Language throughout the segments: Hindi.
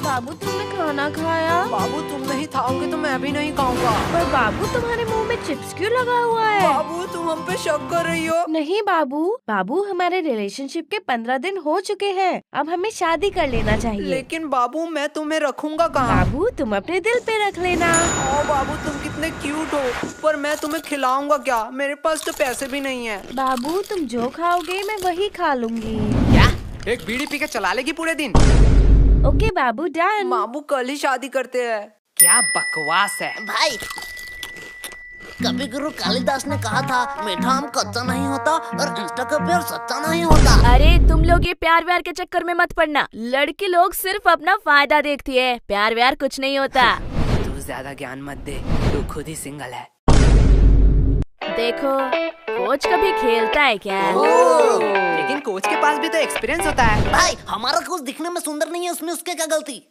बाबू तुमने खाना खाया? बाबू तुम नहीं खाओगे तो मैं भी नहीं खाऊंगा। पर बाबू तुम्हारे मुंह में चिप्स क्यों लगा हुआ है? बाबू तुम हम पे शक कर रही हो? नहीं बाबू, बाबू हमारे रिलेशनशिप के 15 दिन हो चुके हैं, अब हमें शादी कर लेना चाहिए। लेकिन बाबू मैं तुम्हें रखूंगा कहाँ? बाबू तुम अपने दिल पे रख लेना। ओ बाबू तुम कितने क्यूट हो, पर मैं तुम्हें खिलाऊंगा क्या? मेरे पास तो पैसे भी नहीं है। बाबू तुम जो खाओगे मैं वही खा लूंगी। क्या? एक बीड़ी पी के चला लेगी पूरे दिन? ओके बाबू डन। बाबू कल ही शादी करते हैं। क्या बकवास है भाई, कवि गुरु कालिदास ने कहा था मीठा आम कच्चा नहीं होता और इंस्टा का प्यार सच्चा नहीं होता। अरे तुम लोग ये प्यार व्यार के चक्कर में मत पड़ना। लड़के लोग सिर्फ अपना फायदा देखती है, प्यार व्यार कुछ नहीं होता। तू ज्यादा ज्ञान मत दे, तू खुद ही सिंगल है। देखो कोच कभी खेलता है क्या? लेकिन कोच के पास भी तो एक्सपीरियंस होता है। भाई हमारा कोच दिखने में सुंदर नहीं है, उसमें उसके क्या गलती?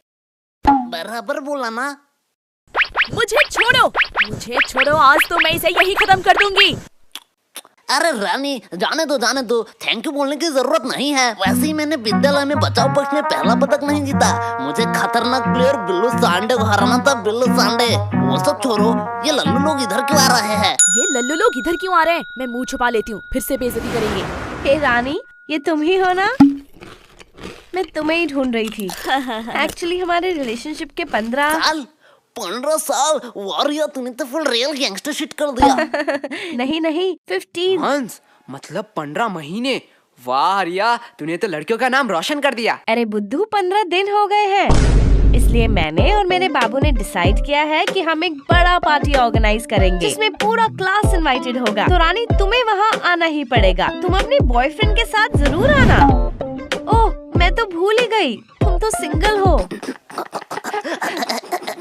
बराबर बोला ना। मुझे छोड़ो, आज तो मैं इसे यही खत्म कर दूंगी। अरे रानी जाने दो, थैंक यू बोलने की जरूरत नहीं है। वैसे ही मैंने विद्यालय में बचाव पक्ष में पहला पदक नहीं जीता। मुझे खतरनाक प्लेयर बिल्लू सांडे को हराना था। बिल्लू सांडे वो सब छोड़ो, ये लल्लू लोग इधर क्यों आ रहे हैं? ये लल्लू लोग इधर क्यों आ रहे हैं? मैं मुंह छुपा लेती हूँ, फिर से बेइज्जती करेंगे। हे रानी, ये तुम ही हो ना? मैं तुम्हें ही ढूंढ रही थी। एक्चुअली हमारे रिलेशनशिप के 15 साल वारिया, तूने तो फुल रियल गैंगस्टर शिट कर दिया। नहीं 15। हंस मतलब 15 महीने। वाह रिया, तूने तो लड़कियों का नाम रोशन कर दिया। अरे बुद्धू 15 दिन हो गए हैं, इसलिए मैंने और मेरे बाबू ने डिसाइड किया है कि हम एक बड़ा पार्टी ऑर्गेनाइज करेंगे जिसमें पूरा क्लास इनवाइटेड होगा। तो रानी तुम्हें वहाँ आना ही पड़ेगा। तुम अपने बॉयफ्रेंड के साथ जरूर आना। ओह मैं तो भूल ही गई, तुम तो सिंगल हो।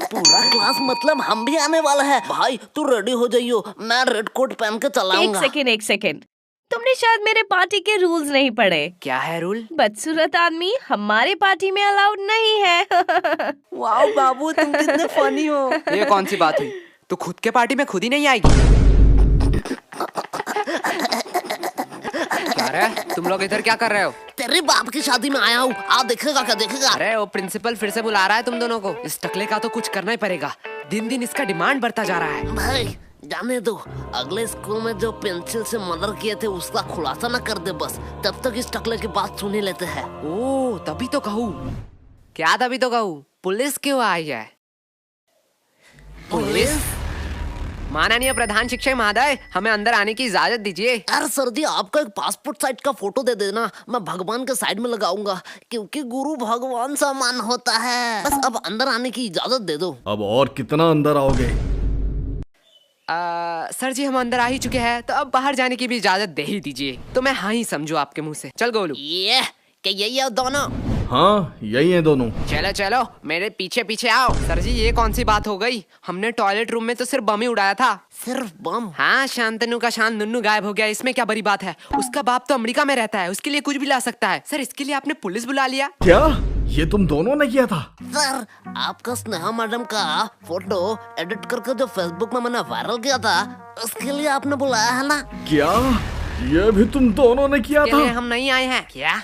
पूरा क्लास मतलब हम भी आने वाला है। भाई तू रेडी हो जाइयो, मैं रेड कोट पहन के चलाऊंगा। एक सेकेंड, तुमने शायद मेरे पार्टी के रूल्स नहीं पढ़े। क्या है रूल? बदसूरत आदमी हमारे पार्टी में अलाउड नहीं है। वाह बाबू तुम कितने फनी हो। ये कौन सी बात हुई? तू खुद के पार्टी में खुद ही नहीं आएगी? क्या रे, तुम लोग इधर क्या कर रहे हो? तेरे बाप की शादी में आया हूँ, आ देखेगा क्या देखेगा। अरे वो प्रिंसिपल फिर से बुला रहा है तुम दोनों को। इस टकले का तो कुछ करना ही पड़ेगा, दिन दिन इसका डिमांड बढ़ता जा रहा है। भाई जाने दो, अगले स्कूल में जो पेंसिल से मर्डर किए थे उसका खुलासा न कर दे बस, तब तक इस टकले की बात सुन ही लेते हैं। ओ तभी तो कहूँ। क्या तभी तो कहूँ? पुलिस क्यों आई है? पुलिस? माननीय प्रधान शिक्षक महोदय, हमें अंदर आने की इजाजत दीजिए। अरे सर जी, आपका एक पासपोर्ट साइज का फोटो दे देना, मैं भगवान के साइड में लगाऊंगा, क्योंकि गुरु भगवान समान होता है। बस अब अंदर आने की इजाजत दे दो। अब और कितना अंदर आओगे? सर जी हम अंदर आ ही चुके हैं, तो अब बाहर जाने की भी इजाजत दे ही दीजिए। तो मैं हाँ ही समझू आपके मुंह से। चल गोलू। ये क्या यही है दोनों? हाँ यही है दोनों। चलो चलो मेरे पीछे पीछे आओ। सर जी ये कौन सी बात हो गई? हमने टॉयलेट रूम में तो सिर्फ बम ही उड़ाया था। सिर्फ बम? हाँ, शांतनु का शान नुन्नू गायब हो गया, इसमें क्या बड़ी बात है? उसका बाप तो अमेरिका में रहता है, उसके लिए कुछ भी ला सकता है। सर इसके लिए आपने पुलिस बुला लिया? क्या ये तुम दोनों ने किया था? सर आपका स्नेहा मैडम का फोटो एडिट करके जो फेसबुक में मैंने वायरल किया था, उसके लिए आपने बुलाया है ना? क्या ये भी तुम दोनों ने किया था? हम नहीं आए हैं क्या?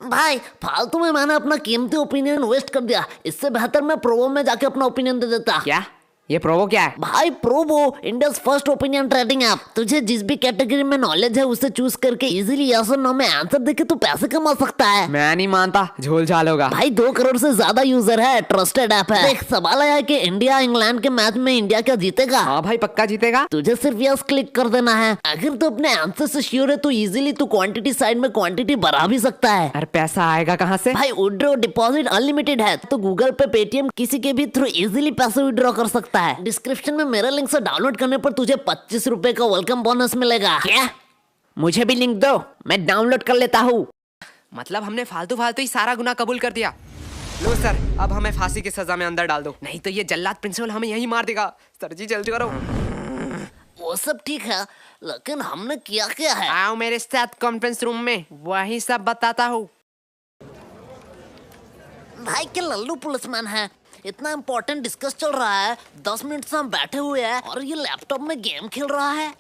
भाई फालतू में मैंने अपना कीमती ओपिनियन वेस्ट कर दिया। इससे बेहतर मैं प्रोवो में जाके अपना ओपिनियन दे देता। क्या? ये प्रोवो क्या है? भाई Probo India first opinion trading app. तुझे जिस भी कैटेगरी में नॉलेज है उसे चूज करके इजीली यस और नो में आंसर देके तू पैसे कमा सकता है। मैं नहीं मानता, झोल झाल होगा। भाई 2 करोड़ से ज्यादा यूजर है, ट्रस्टेड ऐप है। देख सवाल आया कि इंडिया इंग्लैंड के मैच में इंडिया क्या जीतेगा? हाँ भाई पक्का जीतेगा। तुझे सिर्फ यस क्लिक कर देना है। अगर तू अपने आंसर से श्योर है तो इजीली तू क्वांटिटी साइड में क्वांटिटी बढ़ा भी सकता है। अरे पैसा आएगा कहाँ से? भाई विड्रॉ डिपॉजिट अनलिमिटेड है, तो गूगल पे पेटीएम किसी के भी थ्रू इजीली पैसे विड्रॉ कर सकता है। डिस्क्रिप्शन में मेरे लिंक से डाउनलोड करने पर तुझे 25 रुपए का वेलकम बोनस मिलेगा। क्या? मुझे भी लिंक दो, मैं डाउनलोड कर लेता हूँ। मतलब हमने फालतू फालतू ही सारा गुनाह कबूल कर दिया। लो सर, अब हमें फांसी की सजा में अंदर डाल दो, नहीं तो ये जल्लाद प्रिंसिपल हमें यहीं मार देगा। सर जी जल्दी करो। वो सब ठीक है, लेकिन हमने किया क्या है? आओ मेरे साथ कॉन्फ्रेंस रूम में, वही सब बताता हूँ। भाई क्या लल्लू पुलिसमैन है? इतना इम्पोर्टेंट डिस्कस चल रहा है, 10 मिनट से हम बैठे हुए हैं और ये लैपटॉप में गेम खेल रहा है।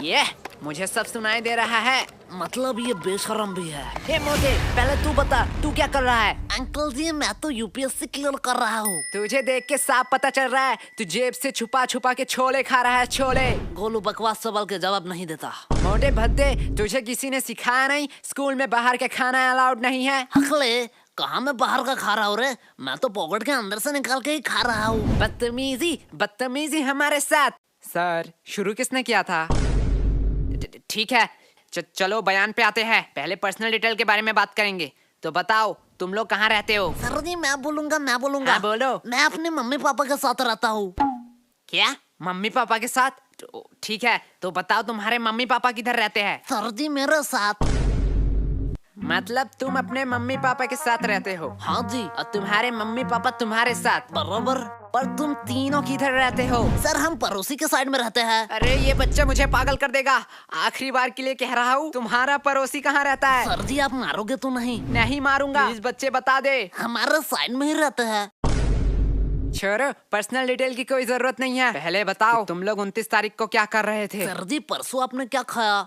ये मुझे सब सुनाई दे रहा है। मतलब ये बेशरम भी है। हे मोटे, पहले तू बता, तू क्या कर रहा है? अंकल जी मैं तो यूपीएससी क्लियर कर रहा हूँ। तुझे देख के साफ पता चल रहा है तू जेब से छुपा छुपा के छोले खा रहा है, छोले। गोलू बकवास सवाल के जवाब नहीं देता। मोटे भद्दे, तुझे किसी ने सिखाया नहीं स्कूल में बाहर के खाना अलाउड नहीं है? अगले कहाँ मैं बाहर का खा रहा हूँ रे, मैं तो पॉकेट के अंदर से निकाल के ही खा रहा हूँ। बदतमीजी बदतमीजी हमारे साथ। सर शुरू किसने किया था? ठीक है, चलो बयान पे आते हैं। पहले पर्सनल डिटेल के बारे में बात करेंगे। तो बताओ तुम लोग कहाँ रहते हो? सर जी मैं बोलूंगा। हाँ, बोलो। मैं अपने मम्मी पापा के साथ रहता हूँ। क्या मम्मी पापा के साथ? ठीक है, तो बताओ तुम्हारे मम्मी पापा किधर रहते हैं? सर जी मेरे साथ। मतलब तुम अपने मम्मी पापा के साथ रहते हो? हाँ जी। और तुम्हारे मम्मी पापा तुम्हारे साथ? बराबर। पर तुम तीनों किधर रहते हो? सर हम पड़ोसी के साइड में रहते हैं। अरे ये बच्चा मुझे पागल कर देगा। आखिरी बार के लिए कह रहा हूँ, तुम्हारा पड़ोसी कहाँ रहता है? सर जी आप मारोगे तो नहीं? नहीं मारूंगा। प्लीज बच्चे बता दे। हमारे साइड में ही रहते हैं। छोड़ो, पर्सनल डिटेल की कोई जरूरत नहीं है। पहले बताओ तुम लोग 29 तारीख को क्या कर रहे थे? सर जी परसों आपने क्या खाया?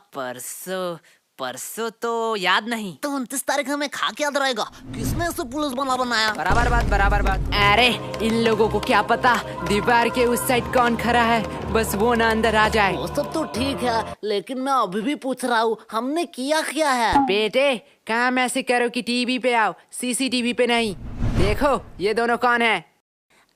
परसों तो याद नहीं। तो 29 तारीख हमें खा के याद रहेगा। किसने इसे पुलिस बना बनाया? बराबर बात। अरे इन लोगों को क्या पता दीवार के उस साइड कौन खड़ा है, बस वो ना अंदर आ जाए। वो सब तो ठीक है, लेकिन मैं अभी भी पूछ रहा हूँ हमने किया है? बेटे काम ऐसे करो कि टीवी पे आओ, सीसीटीवी पे नहीं। देखो ये दोनों कौन है?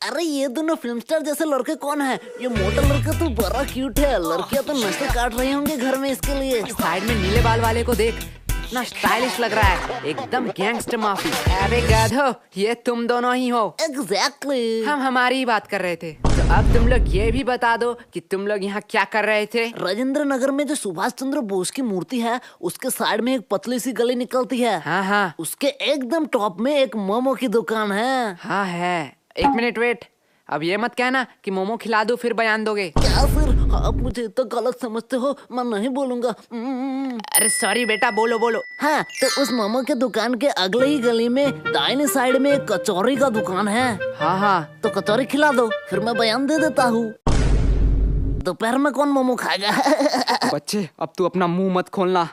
अरे ये दोनों फिल्म स्टार जैसे लड़के कौन है? ये मोटा लड़का तो बड़ा क्यूट है। लड़कियां तो नशे काट रही होंगे घर में इसके लिए। साइड में नीले बाल वाले को देख, इतना स्टाइलिश लग रहा है, एकदम गैंगस्टर माफी। अरे गधो, ये तुम दोनों ही हो। एग्जैक्टली। हम हमारी ही बात कर रहे थे। तो अब तुम लोग ये भी बता दो कि तुम लोग यहाँ क्या कर रहे थे? राजेंद्र नगर में जो सुभाष चंद्र बोस की मूर्ति है उसके साइड में एक पतली सी गली निकलती है। हाँ। उसके एकदम टॉप में एक मोमो की दुकान है। हाँ है। एक मिनट वेट, अब ये मत कहना कि मोमो खिला दो फिर बयान दोगे। क्या सर आप मुझे तो गलत समझते हो, मैं नहीं बोलूंगा। अरे सॉरी बेटा, बोलो। हाँ तो उस मोमो के दुकान के अगले ही गली में दाहिने साइड में एक कचौरी का दुकान है। हाँ। तो कचौरी खिला दो फिर मैं बयान दे देता हूँ। दोपहर में कौन मोमो खाएगा? बच्चे अब तू अपना मुंह मत खोलना,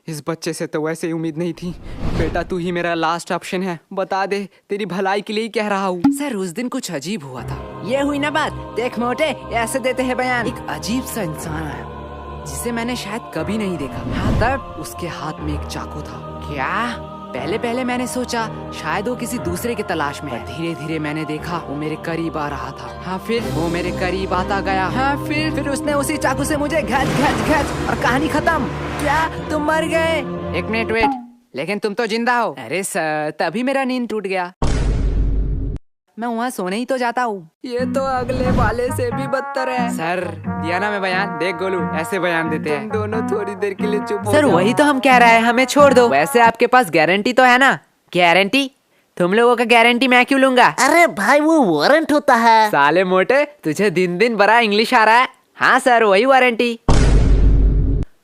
इस बच्चे से तो वैसे ही उम्मीद नहीं थी। बेटा तू ही मेरा लास्ट ऑप्शन है, बता दे, तेरी भलाई के लिए ही कह रहा हूँ। सर उस दिन कुछ अजीब हुआ था। ये हुई ना बात। देख मोटे, ऐसे देते हैं बयान। एक अजीब सा इंसान आया जिसे मैंने शायद कभी नहीं देखा। हाँ तब उसके हाथ में एक चाकू था। क्या? पहले मैंने सोचा शायद वो किसी दूसरे की तलाश में है। धीरे धीरे मैंने देखा वो मेरे करीब आ रहा था। हाँ फिर वो मेरे करीब आता गया। हाँ फिर उसने उसी चाकू से मुझे घच और कहानी खत्म। क्या तुम मर गए? एक मिनट वेट, लेकिन तुम तो जिंदा हो। अरे सर तभी मेरा नींद टूट गया, मैं वहाँ सोने ही तो जाता हूँ। ये तो अगले वाले से भी बदतर है। सर दिया ना मैं बयान, देख गोलू ऐसे बयान देते हैं। तुम दोनों थोड़ी देर के लिए चुप हो। सर वही तो हम कह रहे हैं, हमें छोड़ दो। वैसे आपके पास गारंटी तो है ना? गारंटी? तुम लोगों का गारंटी मैं क्यों लूंगा? अरे भाई वो वारंट होता है। साले मोटे तुझे दिन दिन बड़ा इंग्लिश आ रहा है। हाँ सर वही वारंटी।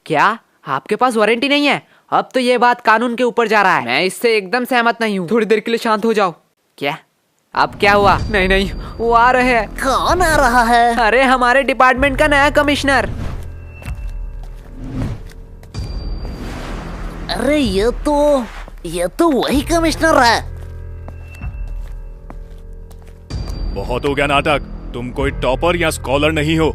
क्या आपके पास वारंटी नहीं है? अब तो ये बात कानून के ऊपर जा रहा है। मैं इससे एकदम सहमत नहीं हूँ। थोड़ी देर के लिए शांत हो जाओ। क्या अब क्या हुआ? नहीं वो आ रहे हैं। कौन आ रहा है? अरे हमारे डिपार्टमेंट का नया कमिश्नर। अरे ये तो वही कमिश्नर है। बहुत हो गया नाटक, तुम कोई टॉपर या स्कॉलर नहीं हो,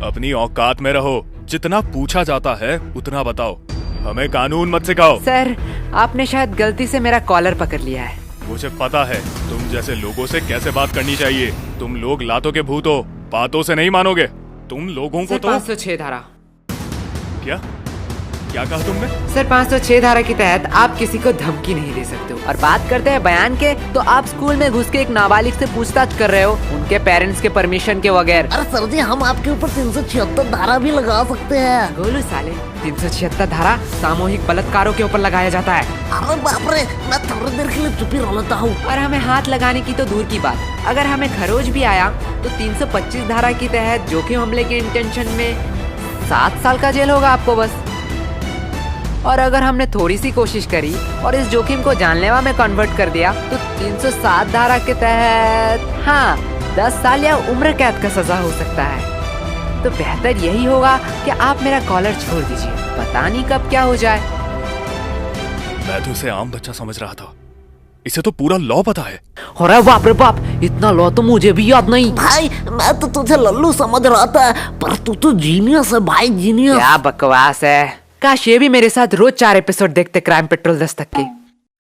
अपनी औकात में रहो। जितना पूछा जाता है उतना बताओ, हमें कानून मत सिखाओ। सर आपने शायद गलती से मेरा कॉलर पकड़ लिया है। मुझे पता है तुम जैसे लोगों से कैसे बात करनी चाहिए। तुम लोग लातों के भूत हो, बातों से नहीं मानोगे। तुम लोगों को तो 506 धारा। क्या कहा तुमने? सर 506 धारा के तहत आप किसी को धमकी नहीं दे सकते हो। और बात करते हैं बयान के, तो आप स्कूल में घुस के एक नाबालिग से पूछताछ कर रहे हो उनके पेरेंट्स के परमिशन के बगैर। अरे सर जी हम आपके ऊपर 376 धारा भी लगा सकते हैं। गोलू साले 376 धारा सामूहिक बलात्कारों के ऊपर लगाया जाता है। अरे बाप रे, मैं थोड़ी देर के लिए चुप ही रह लेता हूँ। और हमें हाथ लगाने की तो दूर की बात, अगर हमें खरोच भी आया तो 325 धारा के तहत जोखिम हमले के इंटेंशन में 7 साल का जेल होगा आपको बस। और अगर हमने थोड़ी सी कोशिश करी और इस जोखिम को जानलेवा में कन्वर्ट कर दिया तो 307 धारा के तहत 10 साल या उम्र कैद का सजा हो सकता है। तो बेहतर यही होगा कि आप मेरा कॉलर छोड़ दीजिए, पता नहीं कब क्या हो जाए। मैं तो उसे आम बच्चा समझ रहा था, इसे तो पूरा लॉ पता है। अरे बाप रे बाप, इतना लॉ तो मुझे भी याद नहीं। भाई मैं तो तुझे लल्लू समझ रहा था, पर तू तो जीनियस है भाई, जीनियस। क्या बकवास है, काश ये भी मेरे साथ रोज 4 एपिसोड देखते क्राइम पेट्रोल दस्तक के।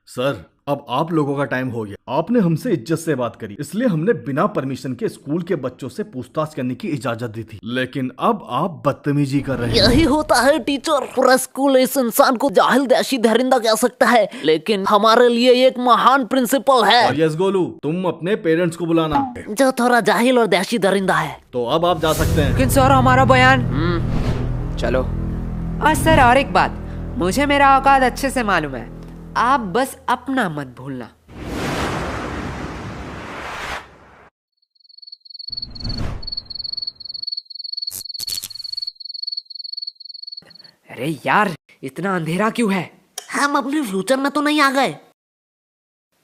सर अब आप लोगों का टाइम हो गया। आपने हमसे इज्जत से बात करी, इसलिए हमने बिना परमिशन के स्कूल के बच्चों से पूछताछ करने की इजाजत दी थी, लेकिन अब आप बदतमीजी कर रहे हैं। यही होता है टीचर, पूरा स्कूल इस इंसान को जाहिल देशी दरिंदा कह सकता है, लेकिन हमारे लिए एक महान प्रिंसिपल है। और यस गोलू, तुम अपने पेरेंट्स को बुलाना। जो थोड़ा जाहिल और देशी दरिंदा है। तो अब आप जा सकते हैं। लेकिन सर हमारा बयान। चलो। और सर और एक बात, मुझे मेरा औकात अच्छे से मालूम है, आप बस अपना मत भूलना। अरे यार, इतना अंधेरा क्यों है? हम अपने फ्यूचर में तो नहीं आ गए?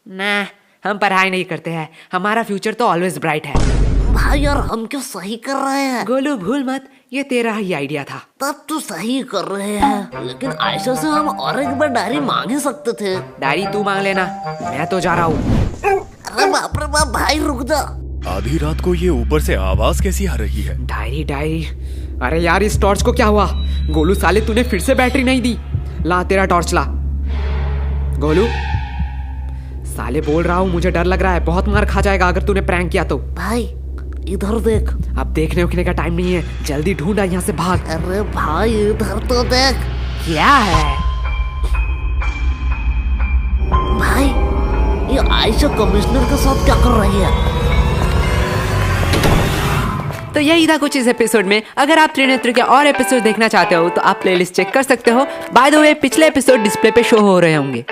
ना, हम पढ़ाई नहीं करते हैं, हमारा फ्यूचर तो ऑलवेज ब्राइट है। भाई यार हम क्यों सही कर रहे हैं? गोलू भूल मत, ये तेरा ही आइडिया था। तब तो सही कर रहे हैं, लेकिन आयशा से हम और एक बार डायरी मांग ही सकते थे। डायरी तू मांग लेना, मैं तो जा रहा हूँ। अरे बाप रे बाप भाई रुक जा। आधी रात को ये ऊपर से आवाज कैसी आ रही है? डायरी डायरी, अरे यार इस टॉर्च को क्या हुआ? गोलू साले तूने फिर से बैटरी नहीं दी। ला तेरा टॉर्च ला। गोलू साले बोल रहा हूँ, मुझे डर लग रहा है, बहुत मार खा जाएगा अगर तूने प्रैंक किया तो। भाई इधर देख। अब देखने उखने का टाइम नहीं है, जल्दी ढूंढा, यहाँ से भाग। अरे भाई इधर तो देख। क्या है? भाई ये आयशा कमिश्नर के साथ क्या कर रही है? तो यही था कुछ इस एपिसोड में। अगर आप त्रिनेत्र के और एपिसोड देखना चाहते हो तो आप प्लेलिस्ट चेक कर सकते हो। बाय द वे पिछले एपिसोड डिस्प्ले पे शो हो रहे होंगे।